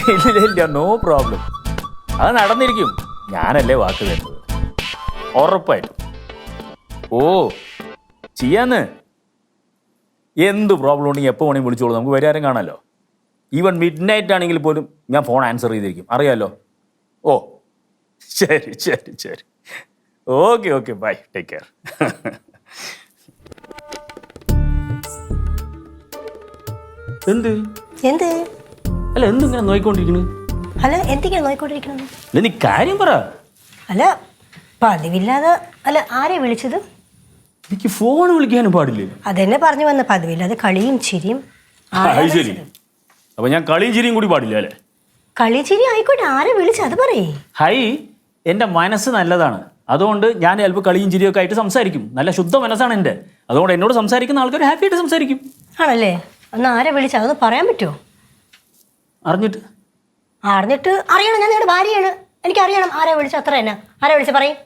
ഇല്ല, no problem. അത് നടന്നിരിക്കും. ഞാനല്ലേ വാക്ക് തരുന്നത്. ഉറപ്പായിട്ടും. ഓ ചെയ്യാന്ന്. എന്ത് പ്രോബ്ലം ഉണ്ടെങ്കിൽ എപ്പോൾ വേണമെങ്കിൽ വിളിച്ചോളൂ, നമുക്ക് പരിഹാരം കാണാമല്ലോ. ഈവൻ മിഡ് നൈറ്റ് ആണെങ്കിൽ പോലും ഞാൻ ഫോൺ ആൻസർ ചെയ്തിരിക്കും, അറിയാമല്ലോ. ഓ ശരി ശരി ശരി, okay okay, bye, take care. എന്ത് എന്ത് അല്ല, എന്തിങ്ങനെ നോയിക്കൊണ്ടിരിക്കണ്? അല്ല എന്തൊക്കെയാണ് നോയിക്കൊണ്ടിരിക്കുന്നത്? അല്ല നീ കാര്യം പറ. അല്ല പതിവില്ലാതെ അല്ല ആരെ വിളിച്ചത്? എനിക്ക് ഫോൺ വിളിക്കാനും പാടില്ലേ? അതെന്നെ പറഞ്ഞു വന്ന പതിവില്ലാതെ കളിയും ചിരിയും. ശരി, അപ്പൊ ഞാൻ കളിയും ചിരിയും കൂടി പാടില്ല അല്ലേ? കളി ചിരി ആയിക്കോട്ടെ, ആരെ വിളിച്ചു അത് പറയേ. ഹൈ, എൻ്റെ മനസ്സ് നല്ലതാണ്, അതുകൊണ്ട് ഞാൻ ചിലപ്പോൾ കളിയും ചിരിയൊക്കെ ആയിട്ട് സംസാരിക്കും. നല്ല ശുദ്ധ മനസ്സാണ് എൻ്റെ, അതുകൊണ്ട് എന്നോട് സംസാരിക്കുന്ന ആൾക്കാർ ഹാപ്പി ആയിട്ട് സംസാരിക്കും. ആണല്ലേ? അന്ന് ആരെ വിളിച്ച അതൊന്ന് പറയാൻ പറ്റുമോ? അറിഞ്ഞിട്ട് അറിയണം. ഞാൻ നിങ്ങളുടെ ഭാര്യയാണ്, എനിക്ക് അറിയണം ആരെ വിളിച്ച. അത്ര തന്നെ. ആരെ വിളിച്ച പറയും.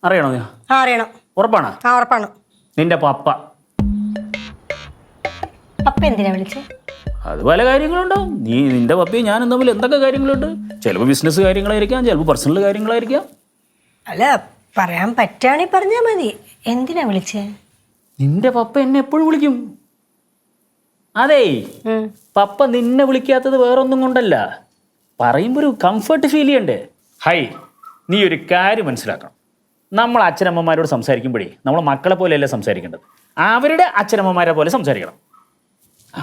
അറിയണോ? അറിയണം. ഉറപ്പാണ്? ഉറപ്പാണ്. നിന്റെ പപ്പ. പപ്പ എന്തിനാ വിളിച്ചേ? അത് പല കാര്യങ്ങളുണ്ടാവും. നിന്റെ പപ്പയും ഞാനും തമ്മിൽ എന്തൊക്കെ കാര്യങ്ങളുണ്ട്. ചിലപ്പോൾ ബിസിനസ് കാര്യങ്ങളായിരിക്കാം, ചിലപ്പോൾ പേഴ്സണൽ കാര്യങ്ങളായിരിക്കാം. അല്ല പറയാൻ പറ്റുകയാണെങ്കിൽ പറഞ്ഞാൽ മതി. എന്തിനാ വിളിച്ചേ? നിന്റെ പപ്പ എന്നെ എപ്പോഴും വിളിക്കും. അതേ, പപ്പ നിന്നെ വിളിക്കാത്തത് വേറൊന്നും കൊണ്ടല്ല, പറയുമ്പോൾ ഒരു കംഫർട്ട് ഫീൽ ചെയ്യണ്ടേ. ഹൈ, നീ ഒരു കാര്യം മനസ്സിലാക്കണം. നമ്മൾ അച്ഛനമ്മമാരോട് സംസാരിക്കുമ്പോഴേ നമ്മൾ മക്കളെ പോലെയല്ല സംസാരിക്കേണ്ടത്, അവരുടെ അച്ഛനമ്മമാരെ പോലെ സംസാരിക്കണം.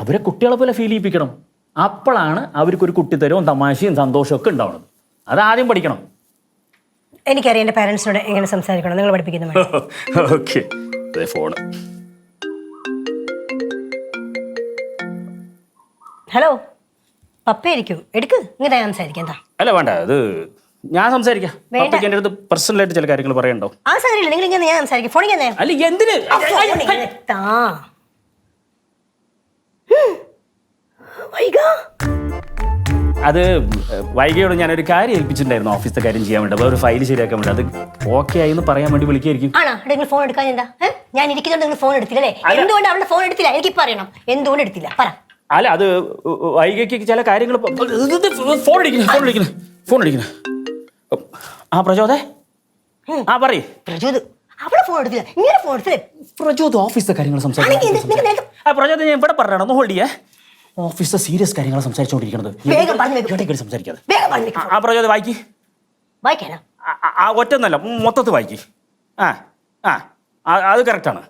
അവരെ കുട്ടികളെ പോലെ ഫീൽ ചെയ്യിപ്പിക്കണം. അപ്പോഴാണ് അവർക്കൊരു കുട്ടിത്തരവും തമാശയും സന്തോഷവും ഒക്കെ ഉണ്ടാവുന്നത്. അതാദ്യം പഠിക്കണം. എനിക്കറിയാം എൻ്റെ പാരൻസിനോട് എങ്ങനെ സംസാരിക്കണം, നിങ്ങൾ പഠിപ്പിക്കുന്നു. Okay, phone. ഹലോ, പപ്പയായിരിക്കും, എടുക്ക്. ഇങ്ങനെ സംസാരിക്കാം. എന്താ? അല്ല വേണ്ട, അത് ഞാൻ സംസാരിക്കാം. പപ്പയ്ക്ക് എൻ്റെ അടുത്ത് പേഴ്സണലായിട്ട് ചില കാര്യങ്ങൾ പറയണ്ടോ? ആ സാരില്ല, നിങ്ങൾ ഇങ്ങനെ ഞാൻ സംസാരിക്കും. ഫോണിൽ തന്നെ. അല്ല എന്തിന്? അത് വൈകിയോട് ഞാനൊരു കാര്യം ഏൽപ്പിച്ചിട്ടുണ്ടായിരുന്നു, ഓഫീസിലെ കാര്യം ചെയ്യാൻ വേണ്ടി. അപ്പോൾ ഒരു ഫയൽ ശരിയാക്കാൻ വേണ്ടി. അത് ഓക്കെ ആയി എന്ന് പറയാൻ വേണ്ടി വിളിക്കായിരിക്കും. ആണോ? നിങ്ങൾ ഫോൺ എടുക്കാൻ എന്താ? ഞാൻ ഇരിക്കുന്നുണ്ട്, നിങ്ങൾ ഫോൺ എടുത്തില്ലേ? എന്തുകൊണ്ട് അവളുടെ ഫോൺ എടുത്തില്ല? എനിക്ക് പറയണം, എന്തുകൊണ്ട് എടുത്തില്ല പറ. അല്ല, അത് വൈകിക്ക് ചില കാര്യങ്ങൾ. ഫോൺ അടിക്കുന്നു. ആ പ്രചോദേ, ആ പറയ്. പ്രചോദ് അവളെ ഫോൺ എടുത്തില്ല, ഇങ്ങനെ ഫോൺ എടുത്തില്ലേ? പ്രചോദ് ഓഫീസിലെ കാര്യങ്ങൾ സംസാരിക്കും. പ്രചോദ് ഞാൻ ഇവിടെ പറഞ്ഞാണ്, ഒന്ന് ഹോൾഡ് ചെയ്യേ. ഓഫീസിലെ സീരിയസ് കാര്യങ്ങൾ സംസാരിച്ചുകൊണ്ടിരിക്കുന്നത്. സംസാരിക്കാതെ. ആ പ്രചോദ് വായിക്ക്. വായിക്കാനാ? ഒറ്റന്നല്ല, മൊത്തത്തിൽ വായിക്ക്. അത് കറക്റ്റാണ്.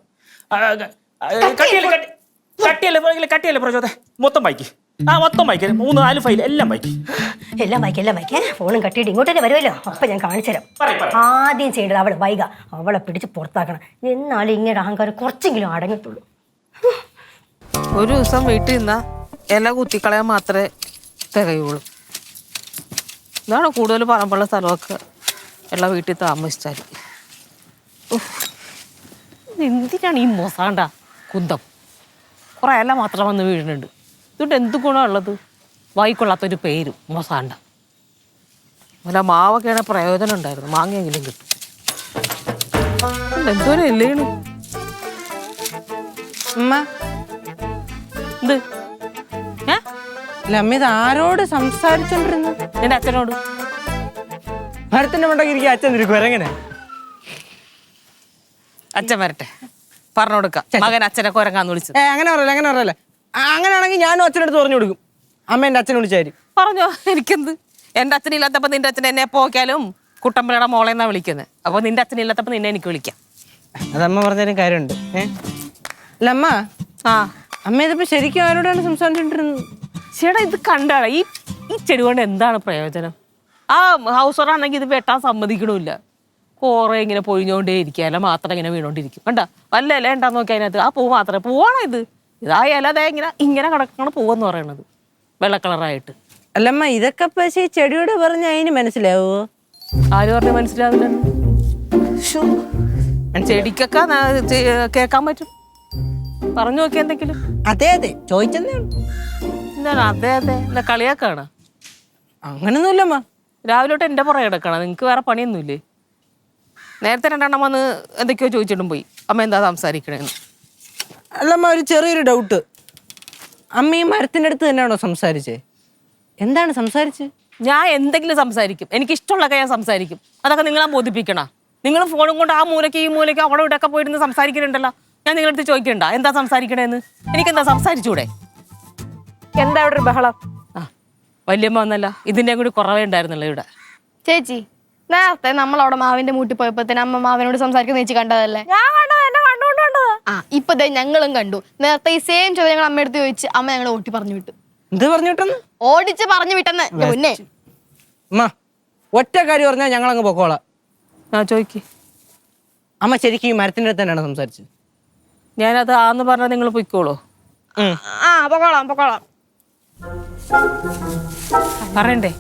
കട്ടിയല്ലേ പ്രചോദ, മൊത്തം വായിക്ക്. മൊത്തം വായിക്കാൻ 3-4 ഫയൽ എല്ലാം വായിക്കും. എല്ലാം വായിക്കാം. ഫോണും കട്ടിയിട്ട് ഇങ്ങോട്ട് തന്നെ വരുമല്ലോ, അപ്പൊ ഞാൻ കാണിച്ചു തരാം. ആദ്യം ചെയ്യേണ്ടത് അവളെ വൈക, അവളെ പിടിച്ച് പുറത്താക്കണം. എന്നാലും ഇങ്ങനെ അഹങ്കാരം കുറച്ചെങ്കിലും അടങ്ങത്തുള്ളൂ. ഒരു ദിവസം വീട്ടിൽ നിന്നാ ഇല കുത്തിക്കളയാൻ മാത്രമേ തികയുള്ളൂ. ഇതാണ് കൂടുതൽ പറമ്പുള്ള സ്ഥലമൊക്കെ എല്ലാ വീട്ടിൽ താമസിച്ചാൽ. എന്തിനാണ് ഈ മൊസാണ്ട കുന്തം? കുറേ ഇല മാത്രം വന്ന് വീഴുന്നുണ്ട്. ഇതുകൊണ്ട് എന്ത് ഗുണമുള്ളത്? വായിക്കൊള്ളാത്തൊരു പേരും മൊസാണ്ട. അല്ല, മാവൊക്കെയാണ് പ്രയോജനം ഉണ്ടായിരുന്നു, മാങ്ങയെങ്കിലും കിട്ടും. എന്തോരം ഇല്ലേണ് അമ്മ. ഇത് അമ്മ ഇത് ആരോട് സംസാരിച്ചോണ്ടിരുന്നു? എൻ്റെ അച്ഛനോട്. ഭരത്തിന്റെ മണ്ടൊക്കെ ഇരിക്കും, അച്ഛൻ ഇരിക്കും. എങ്ങനെ അച്ഛൻ വരട്ടെ, പറഞ്ഞു കൊടുക്കാം. മകൻ അച്ഛനെ കുരങ്ങാന്ന് വിളിച്ചു. അങ്ങനെ പറയല്ലേ. അങ്ങനെയാണെങ്കിൽ ഞാനും അച്ഛനടുത്ത് പറഞ്ഞു കൊടുക്കും. അമ്മ എൻ്റെ അച്ഛനെ വിളിച്ചായിരിക്കും. പറഞ്ഞോ, എനിക്കെന്ത്? എൻ്റെ അച്ഛനില്ലാത്തപ്പോ നിന്റെ അച്ഛൻ എന്നെ പോക്കാലും കുട്ടമ്പലയുടെ മോളെന്നാ വിളിക്കുന്നത്. അപ്പൊ നിന്റെ അച്ഛനില്ലാത്തപ്പോ നിന്നെ എനിക്ക് വിളിക്കാം. അതമ്മ പറഞ്ഞാലും കാര്യമുണ്ട്. അല്ല അമ്മ, അമ്മ ഇതിപ്പോ ശരിക്കും ആരോടാണ് സംസാരിച്ചോണ്ടിരുന്നത്? ചേട്ടാ, ഇത് കണ്ടാണ് ഈ ചെടി കൊണ്ട് എന്താണ് പ്രയോജനം? ആ ഹൗസ് ഓണറാണെങ്കിൽ ഇത് വെട്ടാൻ സമ്മതിക്കണമില്ല. കുറേ ഇങ്ങനെ പൊഴിഞ്ഞോണ്ടേ ഇരിക്കുക, ഇല മാത്രം ഇങ്ങനെ വീണോണ്ടിരിക്കും. കണ്ട വല്ല ഇല ഉണ്ടാന്ന് നോക്കി അതിനകത്ത് ആ പൂ മാത്രമേ പൂവാണോ ഇത്? ഇതാ ഇല അതേ ഇങ്ങനെ കിടക്കണം പൂവെന്ന് പറയണത്, വെള്ള കളറായിട്ട്. അല്ലമ്മ, ഇതൊക്കെ പക്ഷേ ചെടിയോട് പറഞ്ഞ അതിന് മനസ്സിലാവോ? ആര് പറഞ്ഞു മനസ്സിലാവില്ല? ചെടിക്കൊക്കെ കേൾക്കാൻ പറ്റും. പറഞ്ഞു നോക്കി എന്തെങ്കിലും. അതെ ചോദിച്ചെന്നേ. എന്താണ് അതെ എന്താ കളിയാക്കാണ്? അങ്ങനൊന്നുമില്ലമ്മ. രാവിലെ തൊട്ട് എൻ്റെ പുറകെ കിടക്കണം, നിങ്ങൾക്ക് വേറെ പണിയൊന്നുമില്ലേ? നേരത്തെ 2 എണ്ണം വന്ന് എന്തൊക്കെയോ ചോദിച്ചിട്ടും പോയി, അമ്മ എന്താ സംസാരിക്കണേന്ന്. അല്ലമ്മ, ഒരു ചെറിയൊരു ഡൗട്ട്. അമ്മ ഈ മരത്തിൻ്റെ അടുത്ത് തന്നെയാണോ സംസാരിച്ചേ? എന്താണ് സംസാരിച്ച്? ഞാൻ എന്തെങ്കിലും സംസാരിക്കും, എനിക്ക് ഇഷ്ടമുള്ളതൊക്കെ ഞാൻ സംസാരിക്കും. അതൊക്കെ നിങ്ങളെ ബോധിപ്പിക്കണം. നിങ്ങൾ ഫോണും കൊണ്ട് ആ മൂലയ്ക്ക് ഈ മൂലയ്ക്ക് അവിടെ ഇവിടെയൊക്കെ പോയിരുന്ന് സംസാരിക്കുന്നുണ്ടല്ലോ. ഞാൻ നിങ്ങളുടെ അടുത്ത് ചോദിക്കണ്ട എന്താ സംസാരിക്കണേന്ന്. എനിക്കെന്താ സംസാരിച്ചൂടെ? എന്താ ഇവിടെ ഒരു ബഹളം? ആ വല്യമ്മ വന്നല്ല, ഇതിൻ്റെ കൂടി കുറവേ ഉണ്ടായിരുന്നല്ലോ ഇവിടെ. ചേച്ചി നേരത്തെ നമ്മളവിടെ മാവിന്റെ മൂട്ടി പോയപ്പോഴത്തേന് അമ്മ മാവിനോട് സംസാരിക്കുന്ന ചേച്ചി കണ്ടതല്ലേ? ഞാൻ കണ്ടത്, എന്നെ കണ്ടുകൊണ്ട് കണ്ടത്. ആ ഇപ്പൊ ദേ ഞങ്ങളും കണ്ടു. നേരത്തെ ഈ സെയിം ചോദ്യം ഞങ്ങൾ അമ്മയെടുത്ത് ചോദിച്ച് അമ്മ ഞങ്ങളെ ഓട്ടി പറഞ്ഞു വിട്ടു. എന്ത് പറഞ്ഞു വിട്ടെന്ന്? ഓടിച്ച് പറഞ്ഞു വിട്ടെന്ന്. മുന്നേ അമ്മ ഒറ്റ കാര്യം പറഞ്ഞാൽ ഞങ്ങൾ അങ്ങ് പൊക്കോളാം. ആ ചോദിക്ക്. അമ്മ ശരിക്കും ഈ മരത്തിന്റെ അടുത്ത് തന്നെയാണ് സംസാരിച്ചത്? ഞാനത് ആന്ന് പറഞ്ഞാൽ നിങ്ങൾ പൊയ്ക്കോളൂ. ആ പൊക്കോളാം പൊക്കോളാം. പറയണ്ടേ?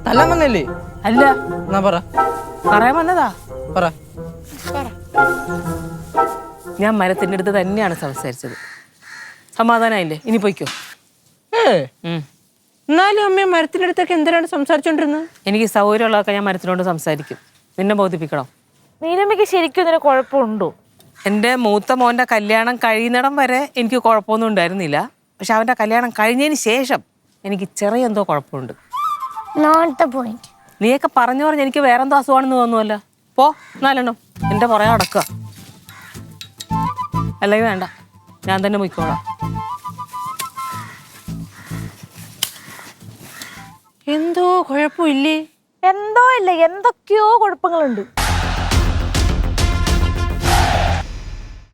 തല്ലാൻ വന്നല്ലേ? അല്ല, എന്നാ പറ. പറയാൻ വന്നതാ. പറ. ഞാൻ മരത്തിൻ്റെ അടുത്ത് തന്നെയാണ് സംസാരിച്ചത്. സമാധാനമായില്ലേ? ഇനി പൊയ്ക്കോ. എന്നാലും അമ്മ മരത്തിന്റെ അടുത്തൊക്കെ എന്തിനാണ് സംസാരിച്ചോണ്ടിരുന്നത്? എനിക്ക് സൗകര്യമുള്ളതൊക്കെ ഞാൻ മരത്തിനോട് സംസാരിക്കും. നിന്നെ ബോധിപ്പിക്കണം. നീലമ്മയ്ക്ക് ശരിക്കും ഇതിന് കുഴപ്പമുണ്ടോ? എൻ്റെ മൂത്ത മോൻ്റെ കല്യാണം കഴിയുന്നിടം വരെ എനിക്ക് കുഴപ്പമൊന്നും ഉണ്ടായിരുന്നില്ല. പക്ഷെ അവൻ്റെ കല്യാണം കഴിഞ്ഞതിന് ശേഷം എനിക്ക് ചെറിയ എന്തോ കുഴപ്പമുണ്ട്. നീയൊക്കെ പറഞ്ഞു പറഞ്ഞ് എനിക്ക് വേറെന്തോ അസുഖമാണെന്ന് തോന്നുമല്ലോ. പോ നാലെണ്ണം എൻ്റെ പുറകെ നടക്കുക. അല്ലെങ്കിൽ വേണ്ട, ഞാൻ തന്നെ പോയിക്കോളാം. എന്തോ കുഴപ്പമില്ലേ? എന്തോ ഇല്ല, എന്തൊക്കെയോ കുഴപ്പങ്ങളുണ്ട്.